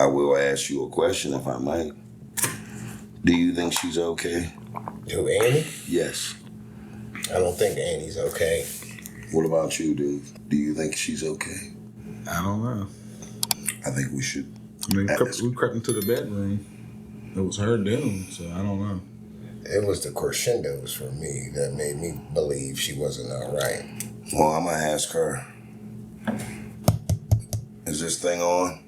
I will ask you a question if I might. Do you think she's okay? Who, Annie? Yes. I don't think Annie's okay. What about you, dude? Do you think she's okay? I don't know. I think we should. I mean, we crept into the bedroom. It was her doom, so I don't know. It was the crescendos for me that made me believe she wasn't all right. Well, I'm going to ask her. Is this thing on?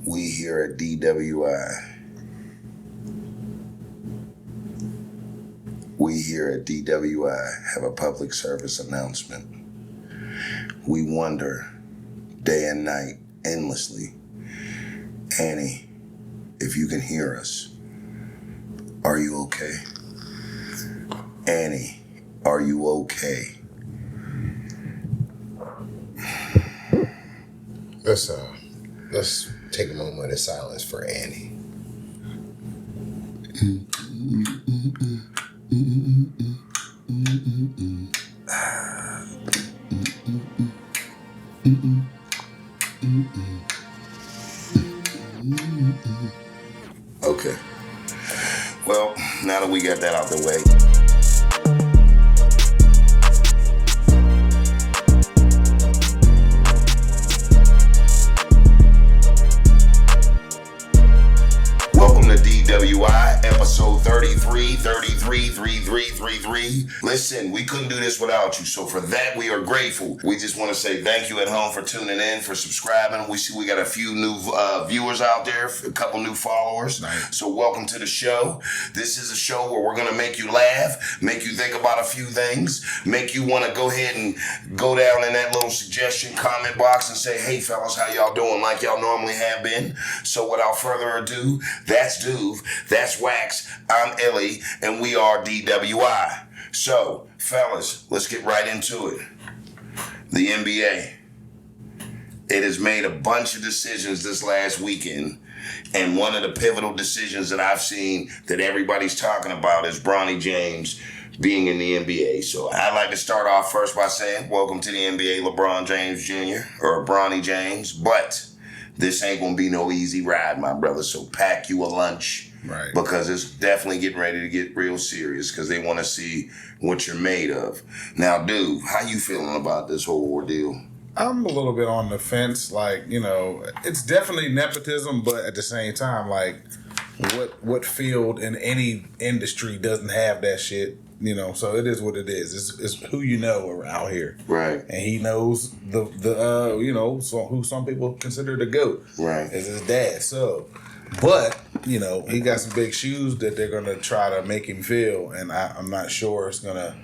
We here at DWI. We here at DWI have a public service announcement. We wonder day and night endlessly. Annie, if you can hear us, are you okay? Annie, are you okay? Let's take a moment of silence for Annie. Okay. Well, now that we got that out the way. Welcome to DWI, episode 33. Listen, we couldn't do this without you, so for that we are grateful. We just want to say thank you at home for tuning in, for subscribing. We see we got a few new viewers out there, a couple new followers. Nice. So welcome to the show. This is a show where we're going to make you laugh, make you think about a few things, make you want to go ahead and go down in that little suggestion comment box and say, hey fellas, how y'all doing, like y'all normally have been. So without further ado, that's Duve, that's Wax, I'm Illy, and we are DWI. So, fellas, let's get right into it. The NBA. It has made a bunch of decisions this last weekend, and one of the pivotal decisions that I've seen that everybody's talking about is Bronny James being in the NBA. So I'd like to start off first by saying, welcome to the NBA, LeBron James Jr., or Bronny James, but this ain't gonna be no easy ride, my brother, so pack you a lunch. Right. Because it's definitely getting ready to get real serious because they want to see what you're made of. Now, dude, how you feeling about this whole ordeal? I'm a little bit on the fence. Like, you know, it's definitely nepotism, but at the same time, like, what field in any industry doesn't have that shit? You know, so it is what it is. It's who you know around here, Right? And he knows the you know, who some people consider the GOAT, Right? Is his dad. So, but you know, he got some big shoes that they're gonna try to make him fill, and I'm not sure it's gonna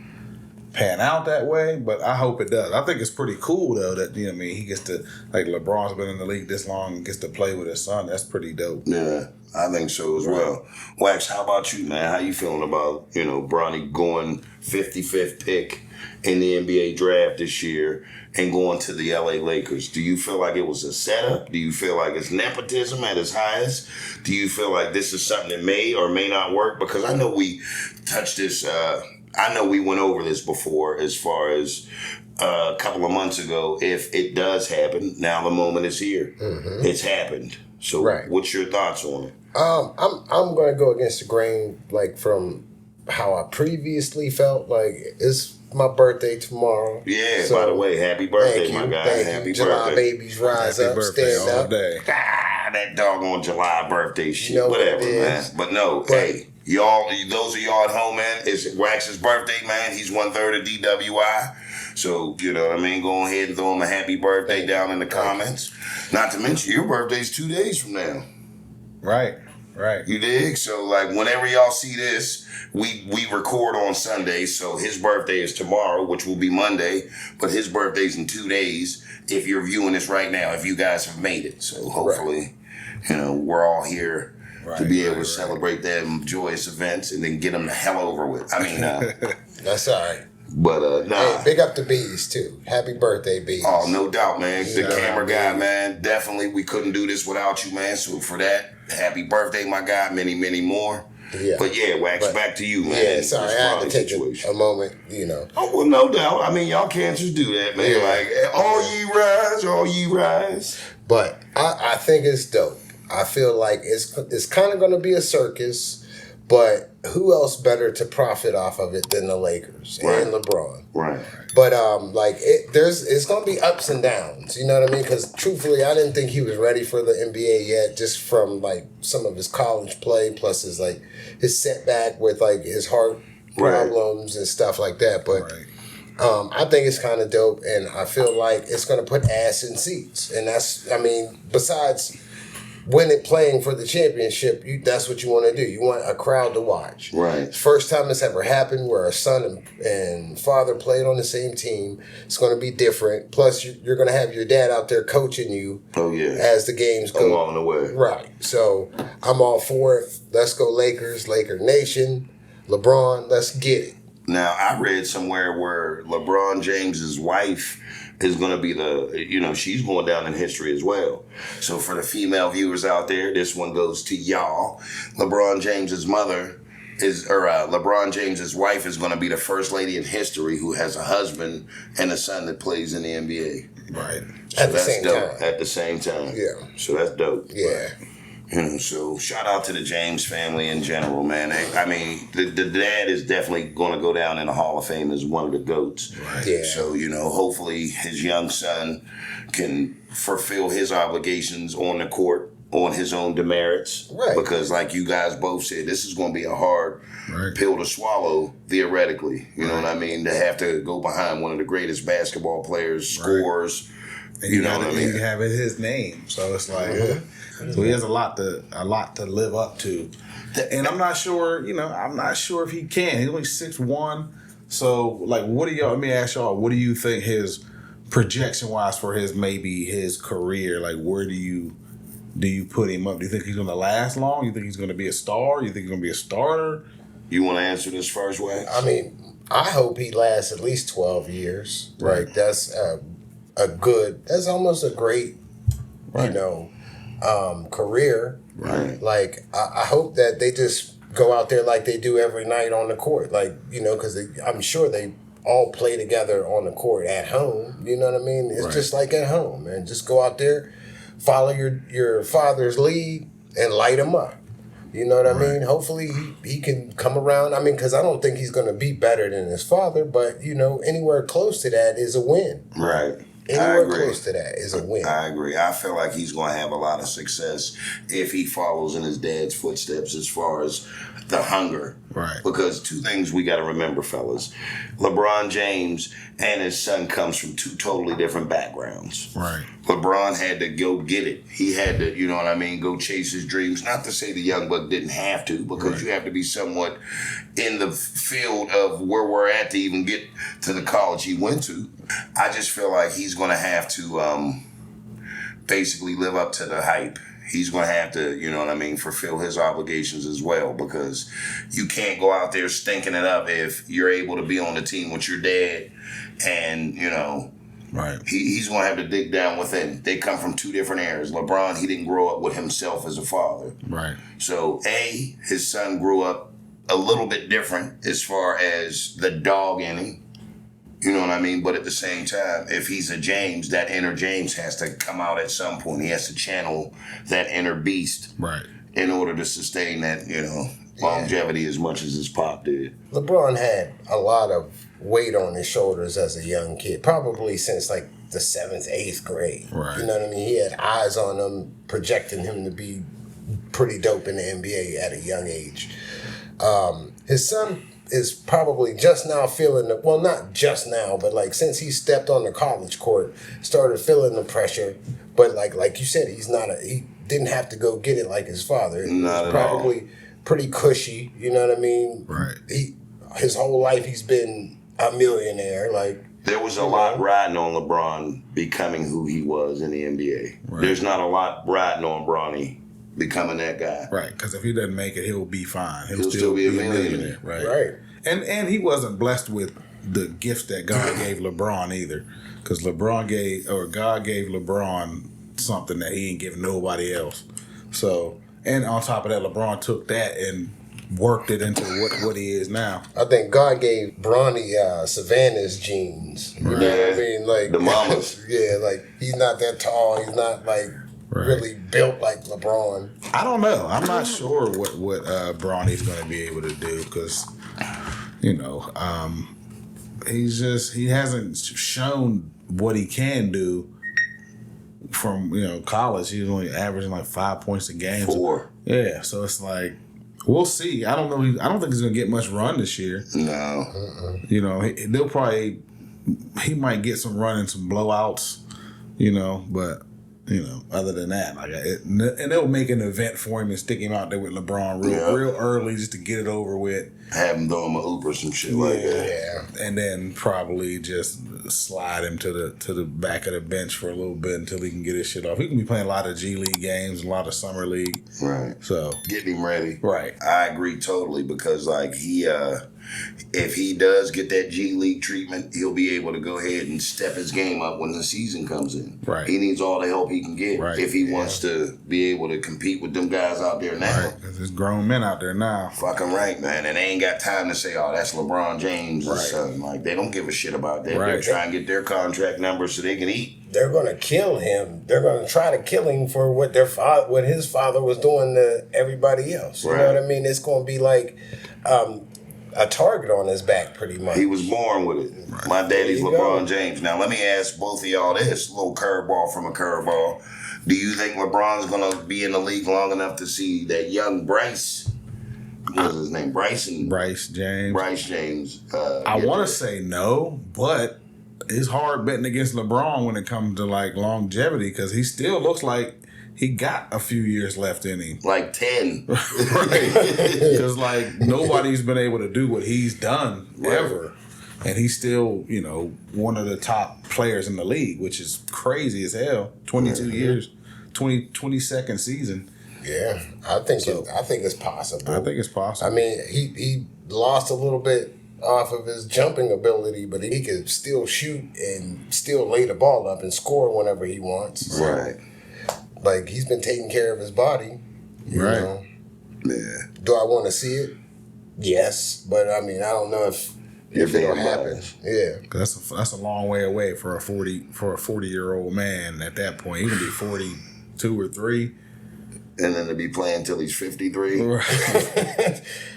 pan out that way, but I hope it does. I think it's pretty cool though that, you know what I mean, he gets to, like, LeBron's been in the league this long and gets to play with his son. That's pretty dope. Yeah, I think so as well. Wax, how about you, man? How you feeling about, you know, Bronny going 55th pick in the NBA draft this year and going to the LA Lakers? Do you feel like it was a setup? Do you feel like it's nepotism at its highest? Do you feel like this is something that may or may not work? Because I know we touched this, I know we went over this before as far as a couple of months ago. If it does happen, now the moment is here. Mm-hmm. It's happened. So what's your thoughts on it? I'm going to go against the grain, like, from how I previously felt. Like, it's my birthday tomorrow. Yeah, so, by the way, happy birthday, my guy. Happy July birthday. babies rise happy up, birthday stand all up. day. That doggone July birthday shit. You know whatever, what man. But no, hey, y'all, those of y'all at home, man, it's Wax's birthday, man. He's 1/3 of DWI. So, you know what I mean? Go ahead and throw him a happy birthday down in the comments. Not to mention, your birthday's 2 days from now. Right. You dig? So, like, whenever y'all see this, we record on Sunday, so his birthday is tomorrow, which will be Monday, but his birthday's in 2 days if you're viewing this right now, if you guys have made it. So, hopefully, you know, we're all here to be able to celebrate them joyous events and then get them the hell over with. I mean, that's all right. But, nah. Hey, big up to Bees, too. Happy birthday, Bees. Oh, no doubt, man. The camera guy, man. Definitely, we couldn't do this without you, man. So, for that, happy birthday, my guy. Many, many more. Yeah. But, yeah, Wax, back to you, man. Yeah, sorry. I had to take a moment, you know. Oh, well, no doubt. I mean, y'all can't just do that, man. Yeah. Like, all ye rise. But I think it's dope. I feel like it's kind of going to be a circus, but who else better to profit off of it than the Lakers and LeBron? Right. But it's gonna be ups and downs. You know what I mean? Because truthfully, I didn't think he was ready for the NBA yet, just from like some of his college play, plus his setback with like his heart problems and stuff like that. But I think it's kind of dope, and I feel like it's gonna put ass in seats, and besides playing for the championship, that's what you want to do. You want a crowd to watch. Right. First time it's ever happened where a son and father played on the same team. It's going to be different. Plus, you're going to have your dad out there coaching you. Oh yeah. As the games go along the way. Right. So I'm all for it. Let's go Lakers, Laker Nation, LeBron. Let's get it. Now I read somewhere where LeBron James's wife is going to be she's going down in history as well. So for the female viewers out there, this one goes to y'all. LeBron James's LeBron James's wife is going to be the first lady in history who has a husband and a son that plays in the NBA. Right. So At the same dope. time. At the same time. Yeah. So that's dope. Yeah. So shout out to the James family in general, man. I mean, the dad is definitely going to go down in the Hall of Fame as one of the GOATs. Right. Yeah. So, hopefully his young son can fulfill his obligations on the court on his own demerits. Right. Because like you guys both said, this is going to be a hard pill to swallow, theoretically. You know what I mean? To have to go behind one of the greatest basketball players, scorers. And you know what I mean? You have his name. So it's like... So he has a lot to live up to, and I'm not sure. I'm not sure if he can. He's only 6'1". So like, let me ask y'all, what do you think his projection wise for his career? Like, where do you put him up? Do you think he's going to last long? You think he's going to be a star? You think he's going to be a starter? You want to answer this first, Wax? I mean, I hope he lasts at least 12 years. Right. Like that's that's almost a great, career. Right. Like, I hope that they just go out there like they do every night on the court. Like, because I'm sure they all play together on the court at home. You know what I mean? It's just like at home, man. Just go out there, follow your father's lead, and light him up. You know what I mean? Hopefully he can come around. I mean, because I don't think he's going to be better than his father, but, anywhere close to that is a win. Right. Anywhere close to that is a win. I agree. I feel like he's going to have a lot of success if he follows in his dad's footsteps as far as the hunger. Right. Because two things we got to remember, fellas. LeBron James and his son comes from two totally different backgrounds. Right. LeBron had to go get it. He had to, go chase his dreams. Not to say the young buck didn't have to, because you have to be somewhat in the field of where we're at to even get to the college he went to. I just feel like he's going to have to basically live up to the hype. He's going to have to, fulfill his obligations as well, because you can't go out there stinking it up if you're able to be on the team with your dad and, Right. He's going to have to dig down within. They come from two different eras. LeBron, he didn't grow up with himself as a father. Right. So, his son grew up a little bit different as far as the dog in him. You know what I mean? But at the same time, if he's a James, that inner James has to come out at some point. He has to channel that inner beast. Right. In order to sustain that, longevity as much as his pop did. LeBron had a lot of weight on his shoulders as a young kid, probably since like the 7th, 8th grade. Right. You know what I mean? He had eyes on him, projecting him to be pretty dope in the NBA at a young age. His son is probably just now feeling not just now, but like since he stepped on the college court, started feeling the pressure. But like you said, he didn't have to go get it like his father. Not at probably all. Pretty cushy, you know what I mean? Right. His whole life he's been a millionaire. Like, there was a lot riding on LeBron becoming who he was in the NBA. Right. There's not a lot riding on Bronny becoming that guy. Right, because if he doesn't make it, he'll be fine. He'll still be a millionaire. Right. And he wasn't blessed with the gifts that God gave LeBron either, because God gave LeBron something that he ain't give nobody else. So, and on top of that, LeBron took that and worked it into what he is now. I think God gave Bronny Savannah's genes. You know what I mean? Like the mamas. Yeah, like he's not that tall. He's not like really built like LeBron. I don't know. I'm not sure what Bronny's going to be able to do because, you know, he hasn't shown what he can do from, you know, college. He's only averaging like 5 points a game. 4. Yeah, so it's like, we'll see. I don't know. I don't think he's going to get much run this year. No. You know, he might get some run and some blowouts, you know, but, you know, other than that, like, and they'll make an event for him and stick him out there with LeBron real early just to get it over with. Have him throw him a hoop or some shit like that. Yeah. And then probably just slide him to the back of the bench for a little bit until he can get his shit off. He can be playing a lot of G League games, a lot of summer league. Right. So getting him ready. Right. I agree totally because like if he does get that G League treatment, he'll be able to go ahead and step his game up when the season comes in. Right. He needs all the help he can get if he wants to be able to compete with them guys out there now. Right. Because there's grown men out there now. Fucking right, man. And they ain't got time to say, oh, that's LeBron James or something. Like, they don't give a shit about that. They're trying to get their contract numbers so they can eat. They're gonna kill him. They're gonna try to kill him for what his father was doing to everybody else. You know what I mean? It's gonna be like a target on his back, pretty much. He was born with it. Right. My daddy's LeBron James. Now, let me ask both of y'all this little curveball from a curveball. Do you think LeBron's going to be in the league long enough to see that young Bryce, what was his name? Bryce James. I want to say no, but it's hard betting against LeBron when it comes to like longevity because he still looks like he got a few years left in him. Like 10. Right. Because, like, nobody's been able to do what he's done ever. And he's still, you know, one of the top players in the league, which is crazy as hell. 22 years, 22nd season. Yeah, I think it's possible. I think it's possible. I mean, he lost a little bit off of his jumping ability, but he could still shoot and still lay the ball up and score whenever he wants. Right. Like, he's been taking care of his body. You know? Yeah. Do I want to see it? Yes. But, I mean, I don't know if it'll happen. Yeah. That's a long way away for a 40-year-old man at that point. He can be 42 or 3. And then to be playing till he's 53. Right.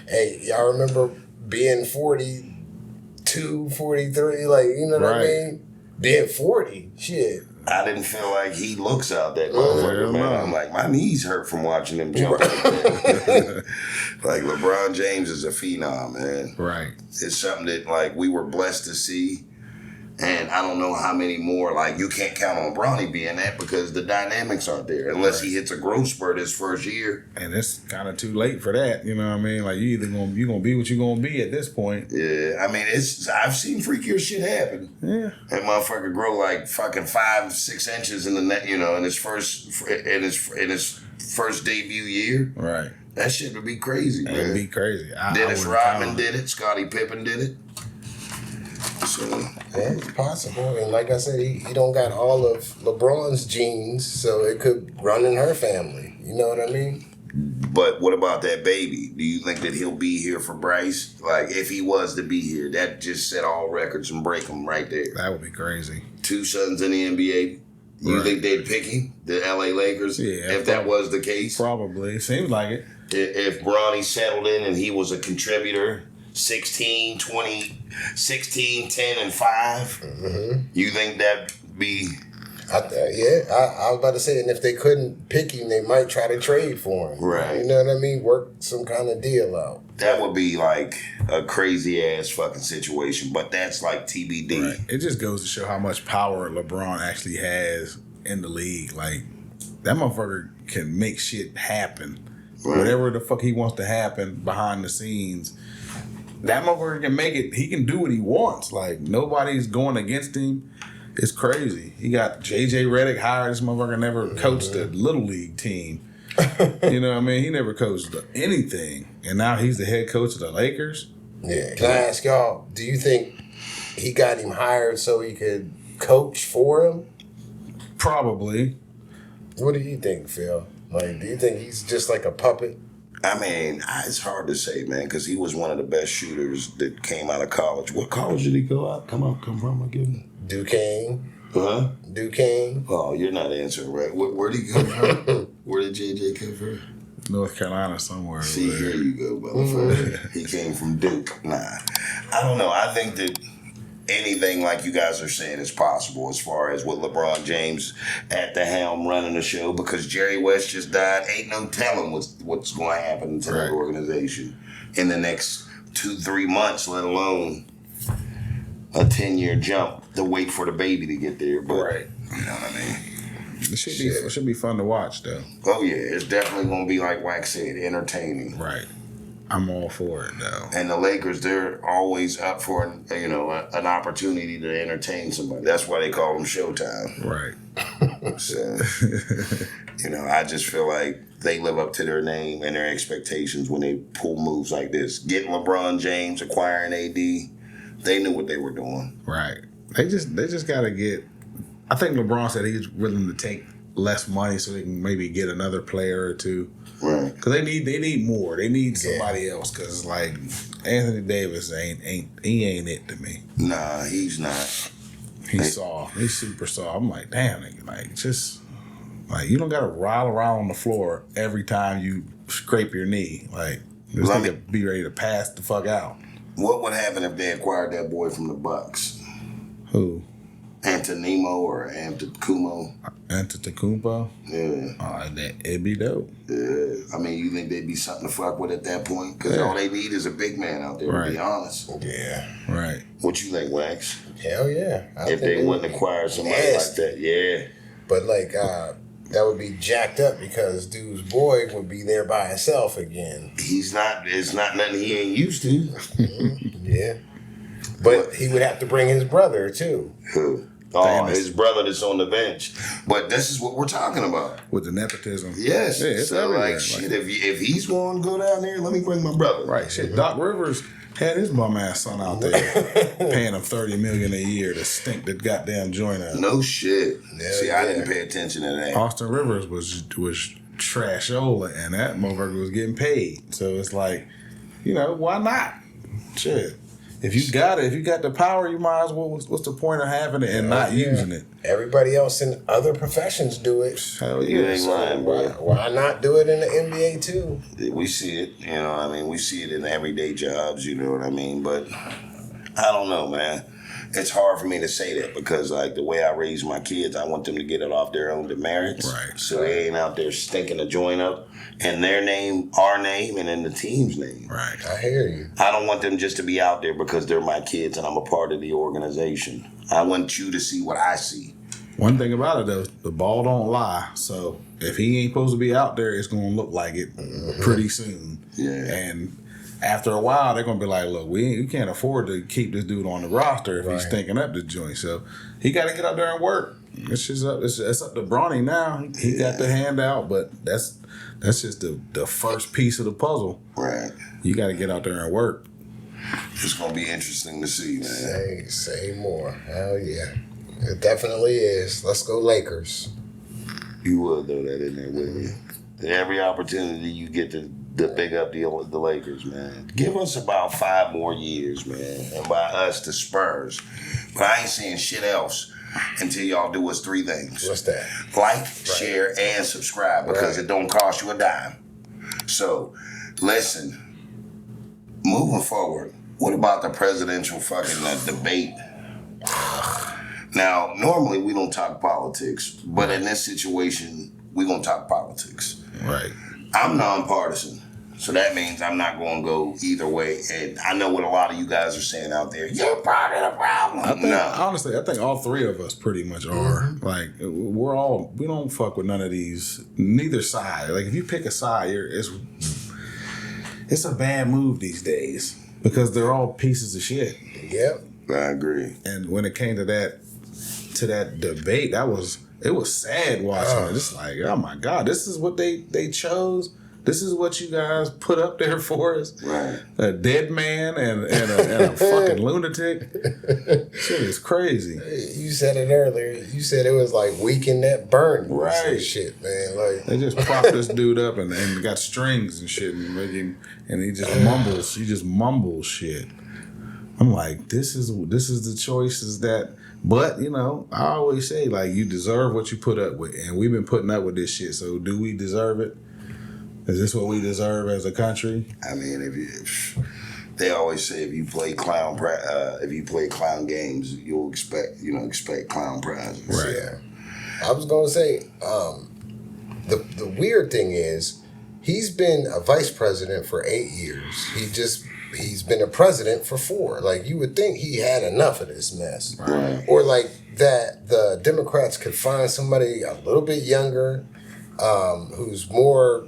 Hey, y'all remember being 42, 43? Like, you know what I mean? Being 40. Shit. I didn't feel like he looks out that motherfucker, man. I'm like, my knees hurt from watching him jump like that. Like, LeBron James is a phenom, man. Right. It's something that, like, we were blessed to see. And I don't know how many more, like, you can't count on Bronny being that because the dynamics aren't there unless he hits a growth spurt his first year. And it's kind of too late for that, you know what I mean? Like, you're gonna be what you're gonna be at this point. Yeah, I mean, I've seen freakier shit happen. Yeah. That motherfucker grow like fucking 5-6 inches in the net, you know, in his first debut year. Right. That shit would be crazy, man. It'd be crazy. Dennis Rodman did it. Scottie Pippen did it. So, yeah, it's possible. And like I said, he don't got all of LeBron's genes, so it could run in her family. You know what I mean? But what about that baby? Do you think that he'll be here for Bryce? Like, if he was to be here, that just set all records and break them right there. That would be crazy. 2 sons in the NBA. You think they'd pick him? The LA Lakers? Yeah. If that was the case? Probably. Seems like it. If Bronny settled in and he was a contributor, 16, 10, and 5, you think that'd be... I was about to say, and if they couldn't pick him, they might try to trade for him. Right. You know what I mean? Work some kind of deal out. That would be like a crazy ass fucking situation, but that's like TBD. Right. It just goes to show how much power LeBron actually has in the league. Like, that motherfucker can make shit happen. Right. Whatever the fuck he wants to happen behind the scenes, that motherfucker can make it. He can do what he wants. Like, nobody's going against him. It's crazy. He got J.J. Redick hired. This motherfucker never coached a little league team. You know what I mean? He never coached anything. And now he's the head coach of the Lakers. Yeah. Can I ask y'all, do you think he got him hired so he could coach for him? Probably. What do you think, Phil? Like, do you think he's just like a puppet? I mean, it's hard to say, man, because he was one of the best shooters that came out of college. What college did he come from again? Duquesne. Huh? Duquesne. Oh, you're not answering right. Where'd he come from? Where did JJ come from? North Carolina somewhere. See, here you go, motherfucker. He came from Duke. Nah, I don't know. I think that anything like you guys are saying is possible as far as with LeBron James at the helm running the show, because Jerry West just died. Ain't no telling what's going to happen to that organization in the next 2-3 months, let alone a 10-year jump to wait for the baby to get there. But, you know what I mean? It should be fun to watch, though. Oh, yeah. It's definitely going to be, like Wax said, entertaining. Right. I'm all for it, though. And the Lakers, they're always up for an opportunity to entertain somebody. That's why they call them Showtime. Right. So, I just feel like they live up to their name and their expectations when they pull moves like this. Getting LeBron James, acquiring AD, they knew what they were doing. Right. They just got to get. I think LeBron said he's willing to take less money so they can maybe get another player or two. Right. Because they need more. They need somebody else. Because like Anthony Davis ain't it to me. Nah, he's not. He's soft. He's super soft. I'm like, damn, nigga, like just like you don't gotta roll around on the floor every time you scrape your knee. Like this nigga be ready to pass the fuck out. What would happen if they acquired that boy from the Bucks? Who? Antonimo or Antetokounmpo? Antetokounmpo? Yeah. It'd be dope. Yeah. I mean, you think they'd be something to fuck with at that point? Because all they need is a big man out there, to be honest. Yeah. Right. What you think, Wax? Hell yeah. If they wouldn't acquire somebody like that, yeah. But like, that would be jacked up because dude's boy would be there by himself again. It's not nothing he ain't used to. Yeah. But he would have to bring his brother, too. Who? Oh, his brother that's on the bench. But this is what we're talking about. With the nepotism. Yes. Yeah, it's so, like, shit, if he's going to go down there, let me bring my brother. Right. Shit, Doc Rivers had his bum ass son out there paying him $30 million a year to stink that goddamn joint out. No shit. Yeah, See, I didn't pay attention to that. Austin Rivers was trashola, and that motherfucker was getting paid. So it's like, why not? Shit. If you got the power, you might as well. What's the point of having it and not using it? Everybody else in other professions do it. Hell yeah. You ain't lying, bro. Why not do it in the NBA too? We see it, we see it in everyday jobs, you know what I mean? But I don't know, man. It's hard for me to say that because, like, the way I raise my kids, I want them to get it off their own demerits. Right. So they ain't out there stinking the joint up in their name, our name, and in the team's name. Right. I hear you. I don't want them just to be out there because they're my kids and I'm a part of the organization. I want you to see what I see. One thing about it, though, the ball don't lie. So if he ain't supposed to be out there, it's going to look like it pretty soon. Yeah. And after a while, they're going to be like, look, we can't afford to keep this dude on the roster if he's stinking up the joint. So he got to get out there and work. It's just up to Bronny now. He got the handout, but that's just the first piece of the puzzle. Right. You got to get out there and work. It's going to be interesting to see, man. Say more. Hell yeah. It definitely is. Let's go Lakers. You would throw that in there, wouldn't you? Every opportunity you get to big up the Lakers, man. Give us about 5 more years, man. And by us, the Spurs. But I ain't saying shit else until y'all do us 3 things. What's that? Like, share, and subscribe because it don't cost you a dime. So, listen. Moving forward, what about the presidential fucking debate? Now, normally we don't talk politics, but in this situation, we're going to talk politics. Right. I'm nonpartisan, so that means I'm not going to go either way. And I know what a lot of you guys are saying out there. You're part of the problem. Honestly, I think all 3 of us pretty much are. Like, we don't fuck with none of these, neither side. Like, if you pick a side, it's a bad move these days because they're all pieces of shit. Yep. I agree. And when it came to that debate, it was sad watching it. It's like, oh my God, this is what they chose. This is what you guys put up there for us? Right. A dead man and a fucking lunatic? Shit is crazy. You said it earlier. You said it was like weekend that burn. Right. Shit, man. Like They just propped this dude up and got strings and shit and make him, and he just mumbles. He just mumbles shit. I'm like, this is the choices that. But you know, I always say like you deserve what you put up with, and we've been putting up with this shit. So do we deserve it? Is this what we deserve as a country? I mean, they always say if you play clown games, you'll expect clown prizes. Right. Yeah. I was gonna say, the weird thing is, he's been a vice president for 8 years. He's been a president for 4. Like, you would think he had enough of this mess. Right. Or like that the Democrats could find somebody a little bit younger, who's more,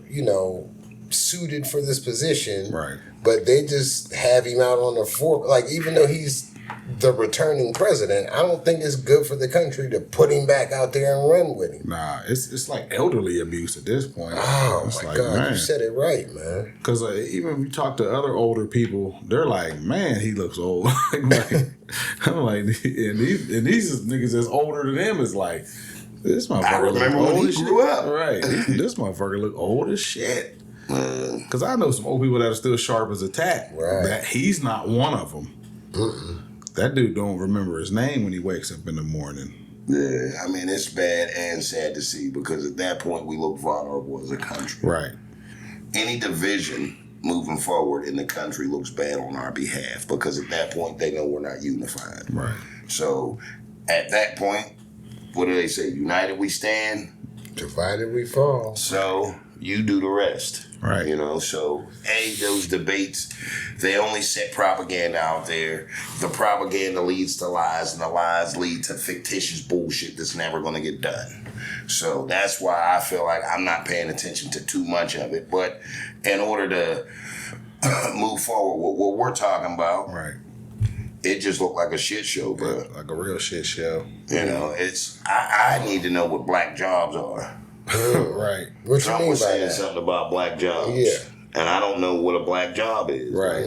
suited for this position. Right. But they just have him out on the floor. Like, even though he's the returning president, I don't think it's good for the country to put him back out there and run with him. Nah, it's like elderly abuse at this point. Oh, it's my like, God. man. You said it right, man. Because even if you talk to other older people, they're like, man, he looks old. I'm like, and these niggas that's older than him is like, this motherfucker I remember look when old he as grew shit. up. Right. This motherfucker look old as shit. Because I know some old people that are still sharp as a tack. Right. That he's not one of them. Mm-mm. That dude don't remember his name when he wakes up in the morning. Yeah, I mean, it's bad and sad to see because at that point we look vulnerable as a country. Right. Any division moving forward in the country looks bad on our behalf because at that point they know we're not unified. Right. So at that point, what do they say? United we stand. Divided we fall. So you do the rest. Right. So those debates, they only set propaganda out there. The propaganda leads to lies, and the lies lead to fictitious bullshit that's never going to get done. So that's why I feel like I'm not paying attention to too much of it. But in order to move forward with what we're talking about, Right. it just looked like a shit show, bro. Like a real shit show. I need to know what black jobs are. Right. What Trump you mean was by saying that? something about black jobs. Yeah. And I don't know what a black job is. Right.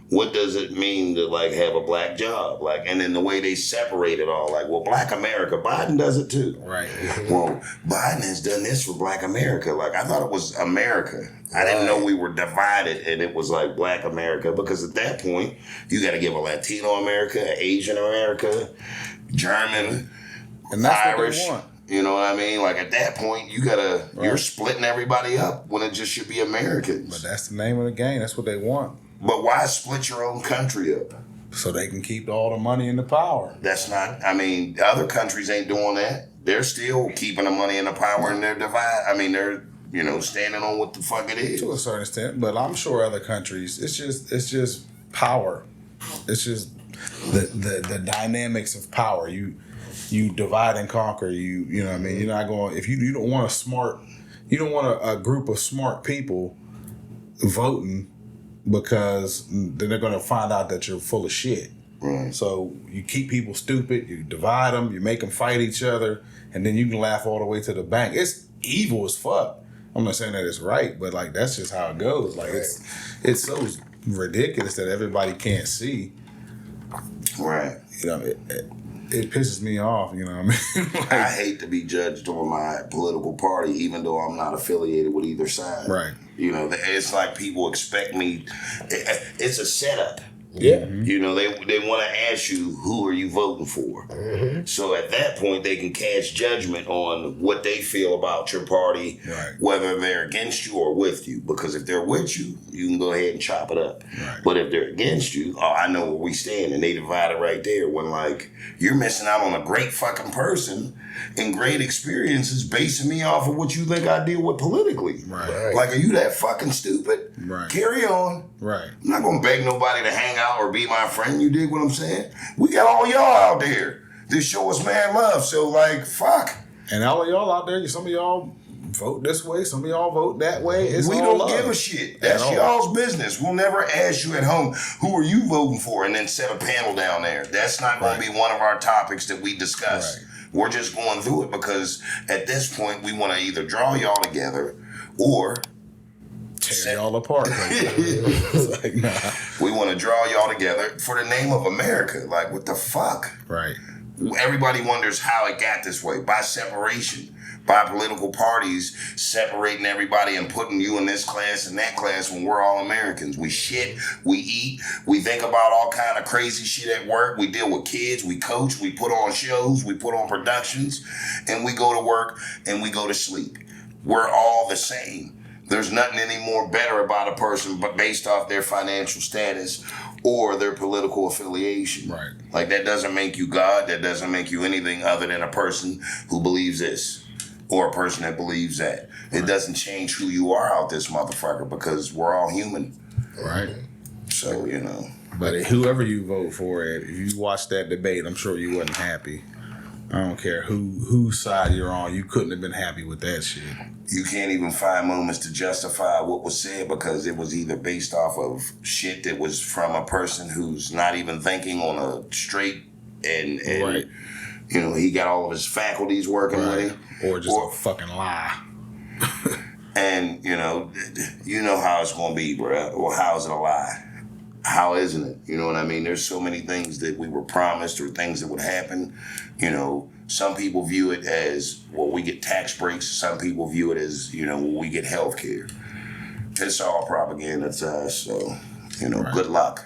What does it mean to like have a black job? Like, and then the way they separate it all, like, well, black America, Biden does it too. Right. Well, Biden has done this for black America. Like, I thought it was America. I didn't know we were divided and it was like black America because at that point, you got to give a Latino America, Asian America, German, And that's Irish. what they want. You know what I mean? Like at that point, you're splitting everybody up when it just should be Americans. But that's the name of the game. That's what they want. But why split your own country up? So they can keep all the money and the power. That's not, other countries ain't doing that. They're still keeping the money and the power and they're they're, standing on what the fuck it is. To a certain extent, but I'm sure other countries, it's just power. It's just the dynamics of power. You divide and conquer. You know what I mean? You're not going, if you don't want a group of smart people voting because then they're going to find out that you're full of shit. Right. So you keep people stupid, you divide them, you make them fight each other, and then you can laugh all the way to the bank. It's evil as fuck. I'm not saying that it's right, but like that's just how it goes. Like it's so ridiculous that everybody can't see. Right. It pisses me off, you know what I mean? Like, I hate to be judged on my political party, even though I'm not affiliated with either side. Right. It's like people expect me. It's a setup. Yeah. They want to ask you, who are you voting for? Mm-hmm. So at that point, they can cast judgment on what they feel about your party, Right. whether they're against you or with you. Because if they're with you, you can go ahead and chop it up. Right. But if they're against you, I know where we stand. And they divide it right there when, like, you're missing out on a great fucking person and great experiences basing me off of what you think I deal with politically. Right. Like, are you that fucking stupid? Right. Carry on. Right. I'm not gonna beg nobody to hang out or be my friend. You dig what I'm saying? We got all y'all out there that show us man love. So like, fuck. And all of y'all out there, some of y'all vote this way, some of y'all vote that way. It's We all don't love. give a shit. That's At all. y'all's business. We'll never ask you at home, who are you voting for? And then set a panel down there. That's not going to be one of our topics that we discuss. Right. We're just going through it because at this point, we want to either draw y'all together or tear y'all apart. It's like, nah. We want to draw y'all together for the name of America. Like, what the fuck? Right. Everybody wonders how it got this way. By separation. By political parties separating everybody and putting you in this class and that class when we're all Americans. We shit, we eat, we think about all kind of crazy shit at work. We deal with kids, we coach, we put on shows, we put on productions, and we go to work and we go to sleep. We're all the same. There's nothing any more better about a person but based off their financial status or their political affiliation. Right. Like, that doesn't make you God. That doesn't make you anything other than a person who believes this or a person that believes that. Right. It doesn't change who you are out this motherfucker because we're all human. Right. So, you know. But whoever you vote for, if you watched that debate, I'm sure you wasn't happy. I don't care whose side you're on. You couldn't have been happy with that shit. You can't even find moments to justify what was said because it was either based off of shit that was from a person who's not even thinking on a straight and right. You know, he got all of his faculties working right. with him. Or just a fucking lie. And, you know how it's going to be, bro. Well, how is it a lie? How isn't it? You know what I mean? There's so many things that we were promised or things that would happen. You know, some people view it as, well, we get tax breaks. Some people view it as, you know, we get health care. It's all propaganda to us. So, you know, right. Good luck.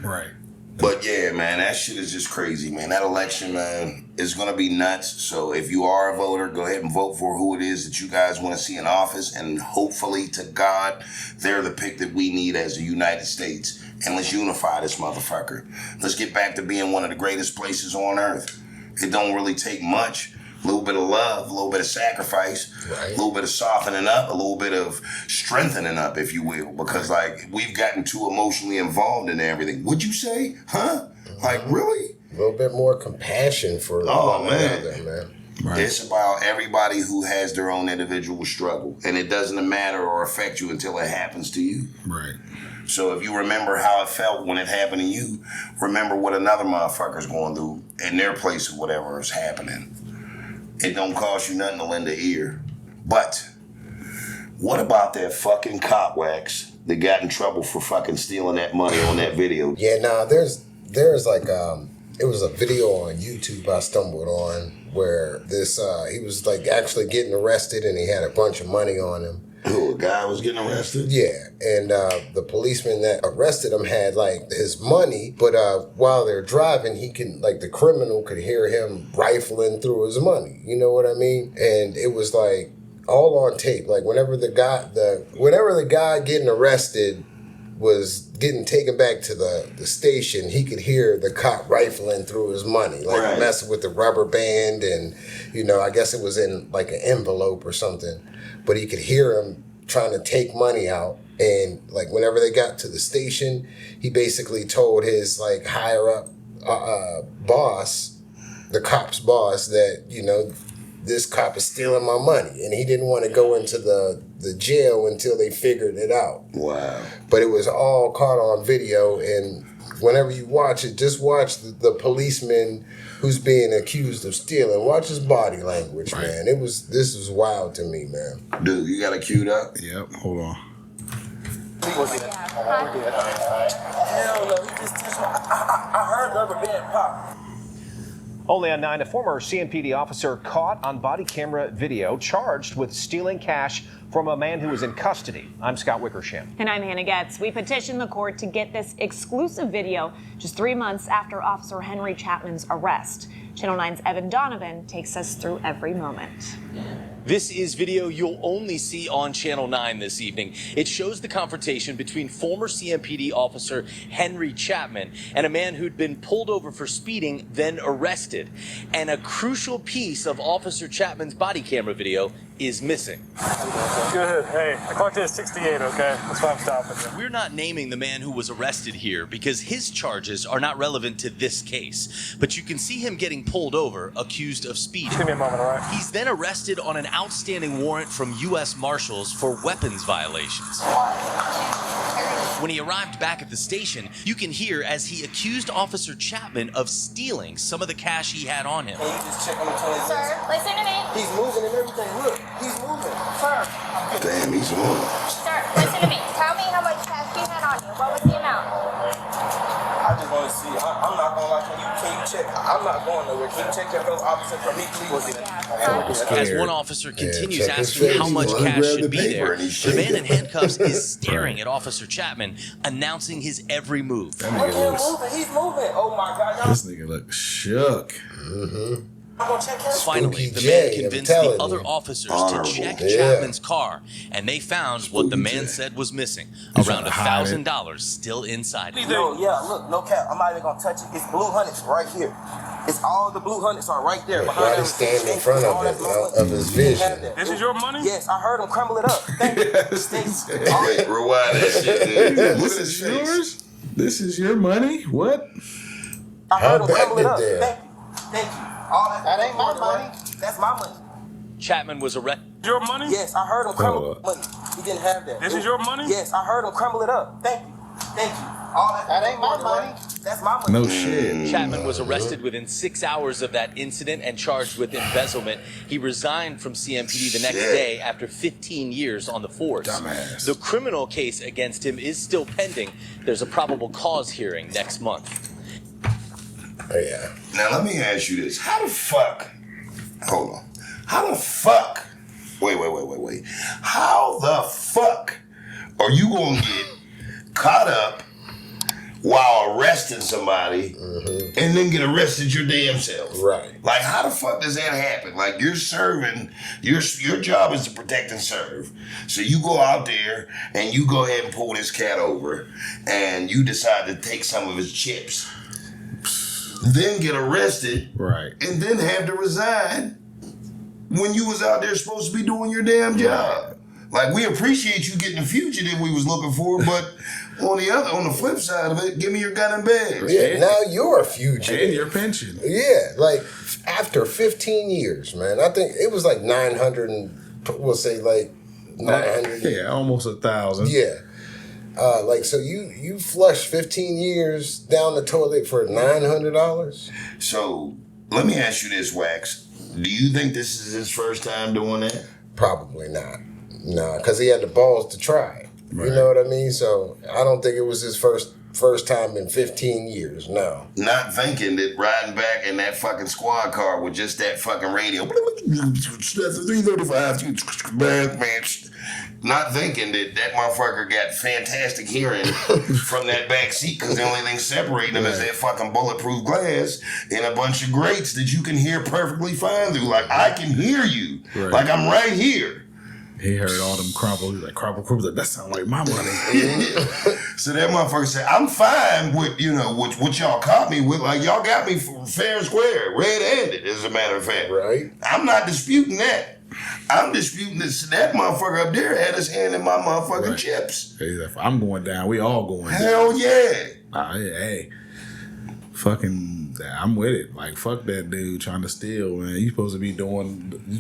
Right. But yeah, man, that shit is just crazy, man. That election, man, is going to be nuts. So if you are a voter, go ahead and vote for who it is that you guys want to see in office. And hopefully, to God, they're the pick that we need as the United States. And let's unify this motherfucker. Let's get back to being one of the greatest places on earth. It don't really take much. A little bit of love, a little bit of sacrifice, right. A little bit of softening up, a little bit of strengthening up, if you will. Because, like, we've gotten too emotionally involved in everything. Would you say? Huh? Like, really? A little bit more compassion for one another, man. Right. It's about everybody who has their own individual struggle. And it doesn't matter or affect you until it happens to you. Right. So if you remember how it felt when it happened to you, remember what another motherfucker's going through in their place of whatever is happening. It don't cost you nothing to lend an ear. But what about that fucking cop wax that got in trouble for fucking stealing that money on that video? Yeah, nah, there's like, it was a video on YouTube I stumbled on where this, he was like actually getting arrested and he had a bunch of money on him. Who, a guy was getting arrested? Yeah, and the policeman that arrested him had like his money, but while they're driving, the criminal could hear him rifling through his money. You know what I mean? And it was like all on tape. Like whenever the guy getting arrested was getting taken back to the station, he could hear the cop rifling through his money, like right. Messing with the rubber band, and I guess it was in like an envelope or something. But he could hear him trying to take money out. And like whenever they got to the station, he basically told his like higher up boss, the cop's boss, that, this cop is stealing my money. And he didn't want to go into the jail until they figured it out. Wow. But it was all caught on video. And whenever you watch it, just watch the policeman who's being accused of stealing. Watch his body language, right. Man. This was wild to me, man. Dude, you got it queued up? Yep, hold on. Hell no, he just touched my... I heard rubber band pop. Only on 9, a former CMPD officer caught on body camera video, charged with stealing cash from a man who was in custody. I'm Scott Wickersham. And I'm Hannah Getz. We petitioned the court to get this exclusive video just 3 months after Officer Henry Chapman's arrest. Channel 9's Evan Donovan takes us through every moment. This is video you'll only see on Channel 9 this evening. It shows the confrontation between former CMPD officer Henry Chapman and a man who'd been pulled over for speeding, then arrested. And a crucial piece of Officer Chapman's body camera video is missing. Good. Hey, I clocked it at 68, okay? That's why I'm stopping you. We're not naming the man who was arrested here because his charges are not relevant to this case. But you can see him getting pulled over, accused of speeding. Give me a moment, all right? He's then arrested on an outstanding warrant from U.S. Marshals for weapons violations. When he arrived back at the station, you can hear as he accused Officer Chapman of stealing some of the cash he had on him. Hey, you just check on the 20. Sir, listen to me. He's moving and everything. Look, he's moving. Sir. Damn, he's moving. Sir, listen Can you check? I'm not going nowhere. Can you check your fellow officer for me, please? As one officer continues check his asking face. how much Well, cash grab the should be paper there, and he's the man shaking. in handcuffs is staring at Officer Chapman, announcing his every move. That Look nigga at him looks. moving. He's moving. Oh my God, y'all. This nigga look shook. I'm gonna check him. Finally, the J, man I'm convinced telling the other you. officers Honorable. to check Yeah. Chapman's car, and they found what the Spooky man J. said was missing, He's around trying to hide it. $1,000 still inside it. Yo, yeah, look, no cap. I'm not even gonna touch it. It's blue hundreds right here. It's all the blue hundreds are right there behind Why that he stand in front all of that it, blue money. of his You didn't vision? have that. This is your money? Yes, I heard him crumble it up. Thank you. Thank you. All Wait, rewind that shit, dude. Yeah, Look this at his is face. yours. This is your money. What? I heard How him crumble it back up. did Thank you. Thank you. All that ain't my money. That's my money. Chapman was arrested. Your money? Yes, I heard him crumble money. He didn't have that. This is your money? Yes, I heard him crumble it up. Thank you. Thank you. All That ain't my money. That's my money. No shit. Chapman was arrested within 6 hours of that incident and charged with embezzlement. He resigned from CMPD the next Shit. day after 15 years on the force. Dumbass. The criminal case against him is still pending. There's a probable cause hearing next month. Oh, yeah. Now let me ask you this: how the fuck? Hold on. How the fuck? Wait. How the fuck are you gonna get caught up while arresting somebody and then get arrested your damn self? Right. Like, how the fuck does that happen? Like, you're serving, your job is to protect and serve. So you go out there and you go ahead and pull this cat over and you decide to take some of his chips. Then get arrested. Right. And then have to resign when you was out there supposed to be doing your damn job. Like, we appreciate you getting the fugitive we was looking for, but on the flip side of it, give me your gun and bag. Yeah, now you're a fugitive. And your pension. Yeah, like after 15 years, man. I think it was like 900 and we'll say like 900. Yeah, almost 1,000. Yeah. Like, so you flushed 15 years down the toilet for $900? So, let me ask you this, Wax. Do you think this is his first time doing that? Probably not. No, because he had the balls to try. Right. You know what I mean? So I don't think it was his first time in 15 years. No. Not thinking that riding back in that fucking squad car with just that fucking radio. 335. Not thinking that motherfucker got fantastic hearing from that back seat because the only thing separating them is that fucking bulletproof glass and a bunch of grates that you can hear perfectly fine through. Like, I can hear you. Right. Like, I'm right here. He heard all them crumple. He's like, crumple. Like, that sound like my money. So that motherfucker said, I'm fine with, what y'all caught me with. Like, y'all got me fair and square, red-handed, as a matter of fact. Right. I'm not disputing that. I'm disputing this. That motherfucker up there had his hand in my motherfucking Right. chips. He's like, I'm going down. We all going down. Hell yeah. Hey, fucking, I'm with it. Like, fuck that dude trying to steal, man. You supposed to be doing, you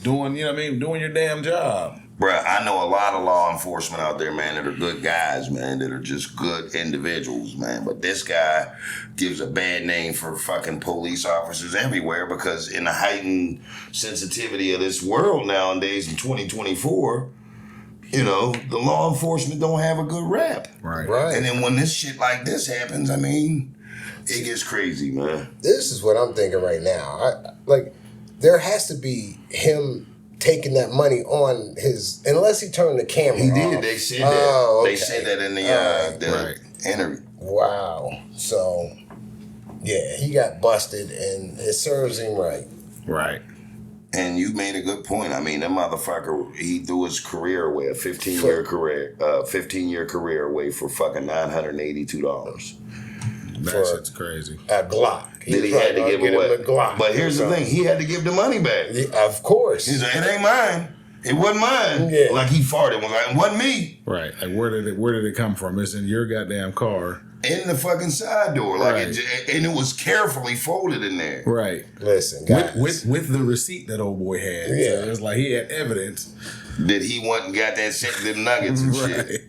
know what I mean? Doing your damn job. Bruh, I know a lot of law enforcement out there, man, that are good guys, man, that are just good individuals, man. But this guy gives a bad name for fucking police officers everywhere because in the heightened sensitivity of this world nowadays in 2024, the law enforcement don't have a good rap. Right. Right. And then when this shit like this happens, I mean, it gets crazy, man. This is what I'm thinking right now. There has to be him taking that money on his, unless he turned the camera He did. off. They said that. Oh, okay. They said that in the Right. interview. Wow. So, yeah, he got busted, and it serves him right. Right. And you made a good point. I mean, that motherfucker, he threw his career away, a 15-year career away for fucking $982. That shit's crazy. A Glock. That he had to give away. a Glock. But here's the thing, he had to give the money back. Yeah, of course. He's like, it ain't mine. It wasn't mine. Yeah. Like he farted. Was like, it wasn't me. Right. Like, where did it come from? It's in your goddamn car. In the fucking side door. Like Right. and it was carefully folded in there. Right. Listen, guys. With the receipt that old boy had. Yeah. So it's like he had evidence. That he went and got that set them nuggets and shit. Right.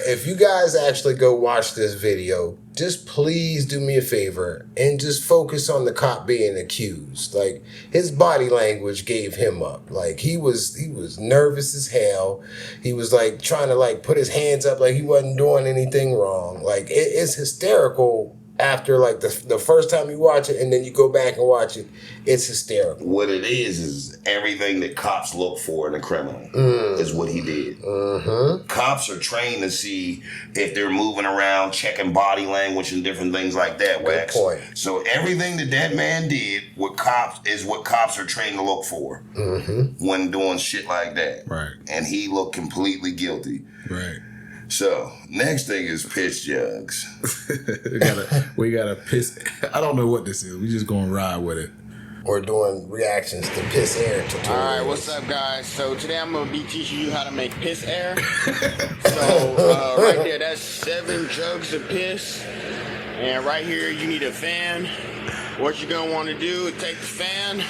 if you guys actually go watch this video, just please do me a favor and just focus on the cop being accused. Like, his body language gave him up. Like, he was nervous as hell. He was like trying to like put his hands up like he wasn't doing anything wrong. Like, it's hysterical after like the first time you watch it and then you go back and watch it, it's hysterical. What it is everything that cops look for in a criminal is what he did. Cops are trained to see if they're moving around, checking body language and different things like that. Good Wax. point. So everything that man did with cops is what cops are trained to look for when doing shit like that. Right. And he looked completely guilty. Right. So next thing is piss jugs. we gotta piss. I don't know what this is. We just gonna ride with it. We're doing reactions to piss air tutorials. Alright, what's up guys? So today I'm gonna be teaching you how to make piss air. So right there, that's 7 jugs of piss. And right here you need a fan. What you're gonna want to do is take the fan,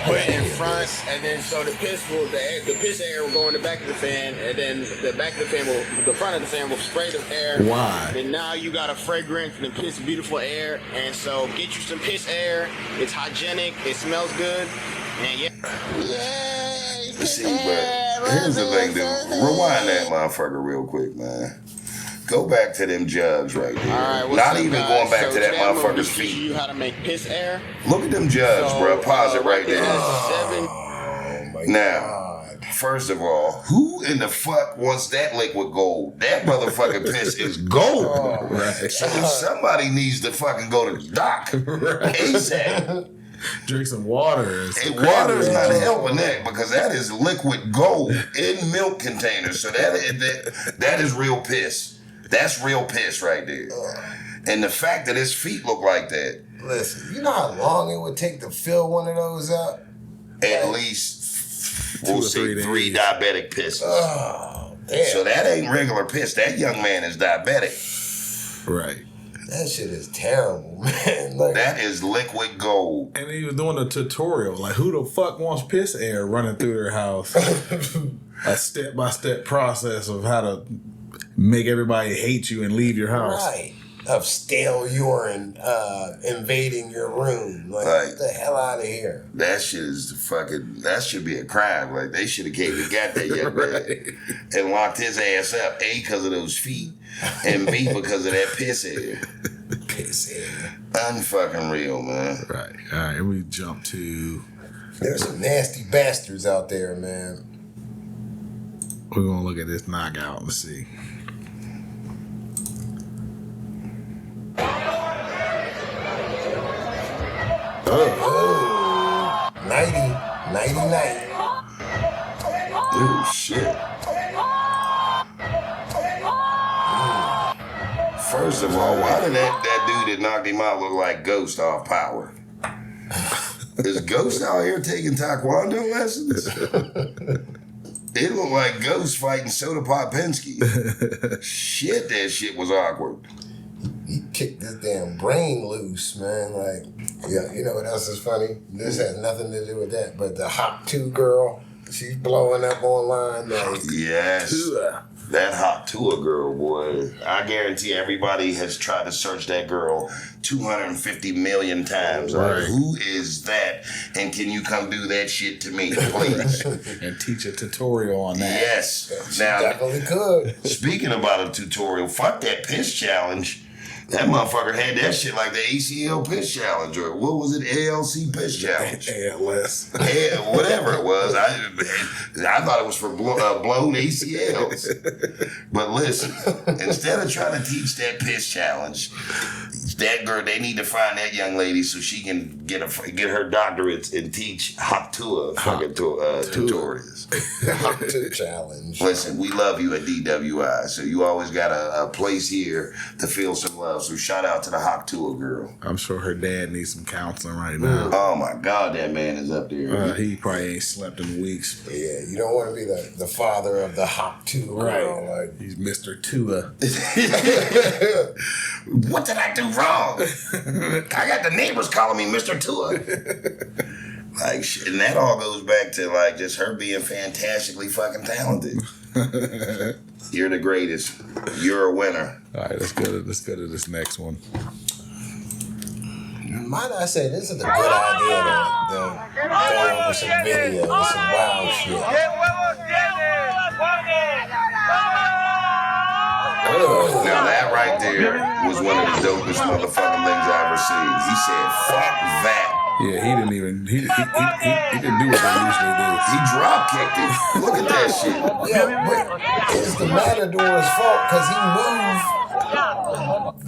put it in front, and then so the piss air will go in the back of the fan, and then the front of the fan will spray the air. Why? Then now you got a fragrance and piss beautiful air, and so get you some piss air. It's hygienic, it smells good, and yay! See, but here's the thing, dude. Rewind that motherfucker real quick, man. Go back to them jugs right there. Alright, Not even going back to that motherfucker's feet. You how to make piss air. Look at them jugs, bro. Pause it right there. Oh my Now, God. first of all, who in the fuck wants that liquid gold? That motherfucking piss is gold. Right. So somebody needs to fucking go to the doc ASAP. Drink some water. Hey, water is not helping that because that is liquid gold in milk containers. So that is real piss. That's real piss right there. And the fact that his feet look like that. Listen, you know how long it would take to fill one of those up? At least, we'll 2 or say 3 3 days. diabetic pisses. Oh, damn. So that ain't regular piss. That young man is diabetic. Right. That shit is terrible, man. Like, That is liquid gold. And he was doing a tutorial. Like, who the fuck wants piss air running through their house? A step-by-step process of how to make everybody hate you and leave your house. right. Of stale urine invading your room. Like, get the hell out of here. That shit is that should be a crime. Like, they should have came and got that young man and locked his ass up. A, because of those feet, and B, because of that piss air. Piss air. Unfucking real, man. Right. All right. We jump to. There's some nasty bastards out there, man. We're gonna look at this knockout and see. Oh. Nighty night. Oh, shit. First of all, why did that dude that knocked him out look like Ghost off Power? Is Ghost out here taking taekwondo lessons? It looked like Ghost fighting Soda Popinski. Shit, that shit was awkward. He kicked his damn brain loose, man. Like, yeah, you know what else is funny? This has nothing to do with that, but the Hop 2 girl, she's blowing up online. Like, Yes. That Hot Tua girl, boy. I guarantee everybody has tried to search that girl 250 million times. Right. Who is that? And can you come do that shit to me, please? And teach a tutorial on that. Yes. she Now, definitely could. speaking about a tutorial, fuck that piss challenge. That motherfucker had that shit like the ACL piss challenge, or what was it, ALC piss challenge? ALS. Yeah, whatever it was. I thought it was for blown ACLs. But listen, instead of trying to teach that piss challenge, that girl, they need to find that young lady so she can get her doctorate and teach Hop Tua fucking tutorials. Hop 2 challenge. Listen, we love you at DWI, so you always got a place here to feel some love. So shout out to the Hop Tua girl. I'm sure her dad needs some counseling right now. Oh my God, that man is up there. He probably ain't slept in weeks. Yeah, you don't want to be the father of the Hop 2 girl. Right. Like, He's Mr. Tua. What did I do wrong? I got the neighbors calling me Mr. Tua. Like, shit, and that all goes back to like just her being fantastically fucking talented. You're the greatest. You're a winner. All right, let's go to this next one. might I say, this is a good idea to go over some videos, some wild shit. Now that right right there was one of the dopest motherfucking things I ever seen. He said, "Fuck that." Yeah, he didn't even he didn't do what they usually do. He drop kicked it. Look at that shit. Yeah, but it's the Matador's fault because he moved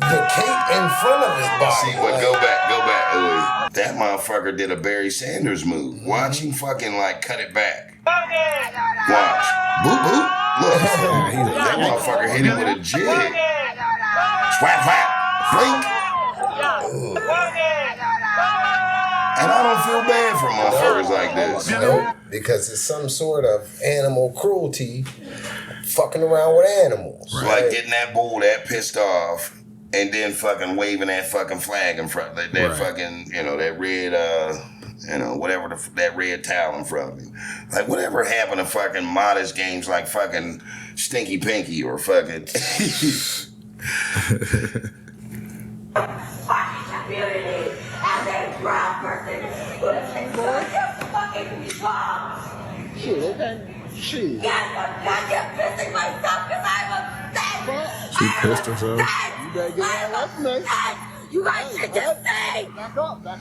the cape in front of his body. See, but go back. That motherfucker did a Barry Sanders move. Watch him fucking like cut it back. Watch. Boop boop. Look. That motherfucker hit him with a jig. Swap swap. Blink. And I don't feel bad for motherfuckers like this. Nope, because it's some sort of animal cruelty fucking around with animals. Right. Like getting that bull that pissed off and then fucking waving that fucking flag in front of that fucking, that red, whatever that red towel in front of him. Like, whatever happened to fucking modest games like fucking Stinky Pinky or fucking... She pissed herself. You guys should just say,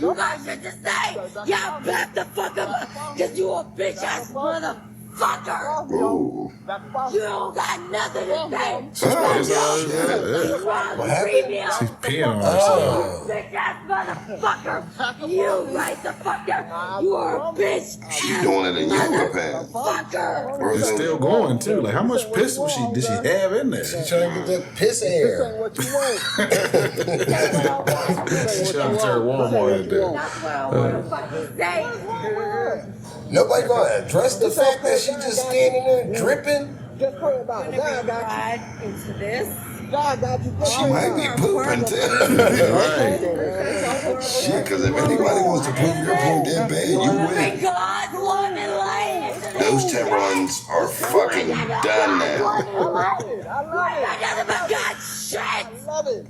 you guys should just say, yeah, back the fuck up, cause you a bitch ass motherfucker. Ooh. You don't got nothing to say. She's peeing on herself. Bitch ass motherfucker. You right the fuck up. You are a bitch. She's doing it in yoga pants. Fucker. It's still going too. Like, how much piss did she have in there? She's trying to get that piss air. She's trying to turn warm water in there. That's what I want to fucking say. Nobody gonna address the fact that she just standing there dripping. Just pray about it. God got you. Into this. God got you. She might be pooping too. Right. Shit, because if anybody wants to prove your point that bad, you win. God, woman, life. Those Timberlands are fucking done now.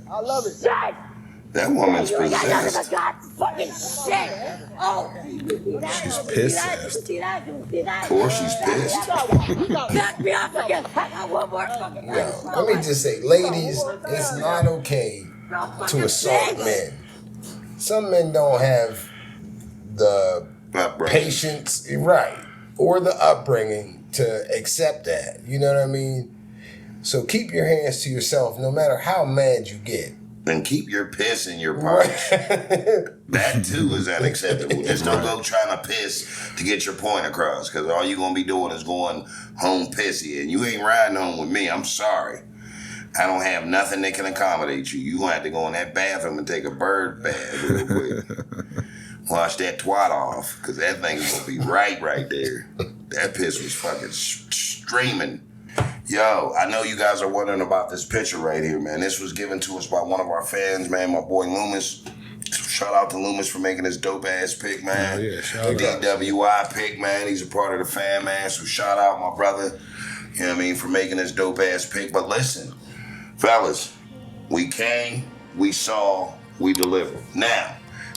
I love it. Shit. That woman's possessed. Fucking shit. Oh. She's pissed. Of course she's pissed. Back me up again. I got one more fucking Let me just say, ladies, it's not okay to assault men. Some men don't have the patience, right, or the upbringing to accept that. You know what I mean? So keep your hands to yourself, no matter how mad you get. And keep your piss in your pouch. That too is unacceptable. Just don't go trying to piss to get your point across, because all you're going to be doing is going home pissy. And you ain't riding home with me. I'm sorry. I don't have nothing that can accommodate you. You're going to have to go in that bathroom and take a bird bath real quick. Wash that twat off, because that thing's going to be right there. That piss was fucking streaming. Yo, I know you guys are wondering about this picture right here, man. This was given to us by one of our fans, man, my boy Loomis. Shout out to Loomis for making this dope-ass pick, man. Oh, yeah, shout out. DWI pick, man. He's a part of the fan, man. So shout out my brother, you know what I mean, for making this dope-ass pick. But listen, fellas, we came, we saw, we delivered. Now,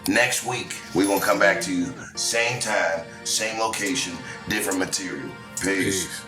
next week, we're going to come back to you, same time, same location, different material. Peace.